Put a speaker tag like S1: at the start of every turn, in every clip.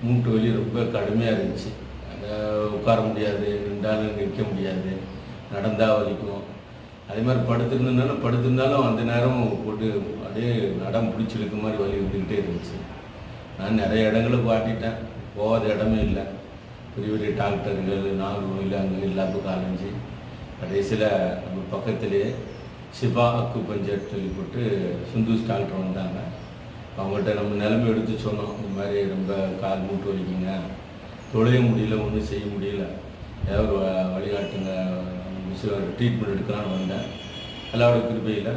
S1: மூட்டு வலி ரொம்ப கடுமையாக இருந்துச்சு. உட்கார முடியாது, நின்றாலும் நிற்க முடியாது, நடந்தால் வலிக்கும். அதே மாதிரி படுத்திருந்தாலும் அந்த நேரம் போட்டு அப்படியே நடம் பிடிச்சி இழுக்க மாதிரி வலி இருந்துக்கிட்டே இருந்துச்சு. நான் நிறைய இடங்களை காட்டிட்டேன், போகாத இடமே இல்லை. பெரிய பெரிய டாக்டர்கள் நாகர்கோவில் அங்கே எல்லாத்துக்கும் அலைஞ்சி கடைசியில் நம்ம பக்கத்துலேயே சிவா அக்குபஞ்சர் சொல்லி போட்டு சுந்தூஸ் டாக்டர் வந்தாங்க. அவங்கள்ட்ட நம்ம நிலைமை எடுத்து சொன்னோம், இந்த மாதிரி ரொம்ப கால் மூட்டு வலிக்குங்க, தொழைய முடியல, ஒன்றும் செய்ய முடியல, ஏதாவது ஒரு வழிகாட்டுங்க, ட்ரீட்மெண்ட் எடுக்கலான்னு வந்தேன். எல்லாரோட கிருபையில்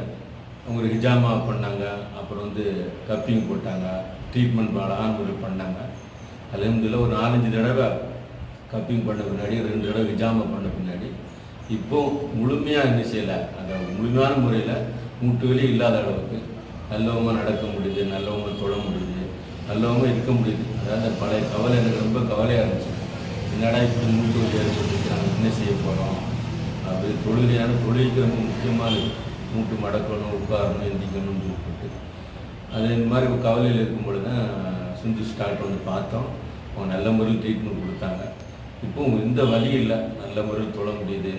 S1: அவங்க ஹிஜாமா பண்ணாங்க, அப்புறம் கப்பிங் போட்டாங்க, ட்ரீட்மெண்ட் அழகான முறையில் பண்ணாங்க. அல்ஹம்துலில்லாஹ் ஒரு 4-5 தடவை கப்பிங் பண்ண பின்னாடி, 2 தடவை ஹிஜாமா பண்ண பின்னாடி இப்போது முழுமையாக என்ன செய்யலை, அந்த முழுமையான முறையில் மூட்டு வலி இல்லாத அளவுக்கு நல்லவங்க நடக்க முடியுது, நல்லவங்க தொழ முடியுது, நல்லவங்க இருக்க முடியுது. அதாவது பழைய கவலை எனக்கு ரொம்ப கவலையாக இருந்துச்சு. என்னடா இப்படி மூட்டு வலி ஏற்பட்டுருக்காங்க, என்ன செய்ய போகிறோம் அப்படி. தொழிலுக்கு ரொம்ப முக்கியமானது, மூட்டு மடக்கணும், உட்காரணும், எந்திக்கணும்னு சொல்லிட்டு அது இந்த மாதிரி ஒரு கவலையில் இருக்கும் பொழுது தான் சுந்தூஸ் டாக்டர் பார்த்தோம். அவங்க நல்ல முறையில் ட்ரீட்மெண்ட் கொடுத்தாங்க. இப்போது எந்த வலி இல்லை, நல்ல முறையில் தொழ முடியுது,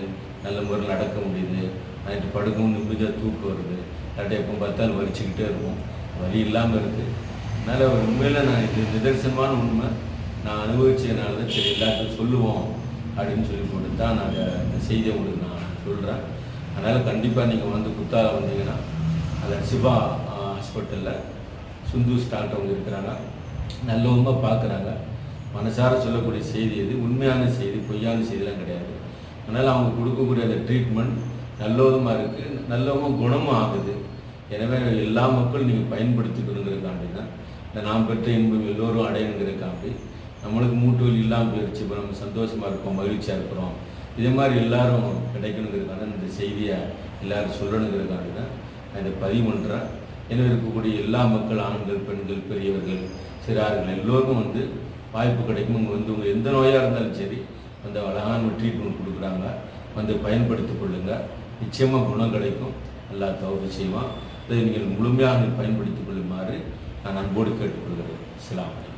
S1: நல்ல முறையில் நடக்க முடியுது, நைட்டு படுக்கவும் நிம்மதியாக தூக்கம் வருது, இல்லாட்டி எப்போ பார்த்தாலும் வலிச்சுக்கிட்டே இருக்கும், வலி இல்லாமல் இருக்குது. அதனால் உண்மையில் நான் இது நிதர்சனமான உண்மை, நான் அனுபவிச்சதுனால தான் சரி எல்லாத்துக்கும் சொல்லுவோம் அப்படின்னு சொல்லி போட்டு தான் நான் இந்த செய்தியை உங்களுக்கு நான் சொல்கிறேன். அதனால் கண்டிப்பாக நீங்கள் குத்தால வந்தீங்கன்னா அதில் சிவா ஹாஸ்பிட்டலில் சுந்தூஸ் டாக்டர் அவங்க இருக்கிறாங்க, நல்லவங்க பார்க்குறாங்க. மனசார சொல்லக்கூடிய செய்தி இது, உண்மையான செய்தி, பொய்யான செய்திலாம் கிடையாது. அதனால் அவங்க கொடுக்கக்கூடிய அந்த ட்ரீட்மெண்ட் நல்லவிதமாக இருக்குது, நல்லவங்க குணமும் ஆகுது. எனவே எல்லா மக்களும் நீங்கள் பயன்படுத்திக்கணுங்கிறதுக்காண்டி தான் இந்த நாம் பெற்ற இன்பம் எல்லோரும் அடையணுங்கிறதுக்காண்டி, நம்மளுக்கு மூட்டு வலி இல்லாமல் போயிடுச்சு, இப்போ நம்ம சந்தோஷமாக இருக்கோம், மகிழ்ச்சியாக இருக்கிறோம், இதே மாதிரி எல்லாரும் கிடைக்கணுங்கிறதுக்கான இந்த செய்தியை எல்லோரும் சொல்லணுங்கிறதுக்காண்டி தான் நான் இதை பதிவு பண்ணுறேன். எனவே இருக்கக்கூடிய எல்லா மக்கள், ஆண்கள், பெண்கள், பெரியவர்கள், சிறார்கள் எல்லோருக்கும் வாய்ப்பு கிடைக்கும். இங்கே உங்கள் எந்த நோயாக இருந்தாலும் சரி அந்த அழகான ட்ரீட்மெண்ட் கொடுக்குறாங்க, பயன்படுத்திக் கொள்ளுங்கள். நிச்சயமாக குணம் கிடைக்கும், அல்லாஹ் தௌஃபீக் செய்வான். இதை நீங்கள் முழுமையாக பயன்படுத்திக் கொள்ளுமாறு நான் அன்போடு கேட்டுக்கொள்கிறேன். அஸ்ஸலாமு அலைக்கும்.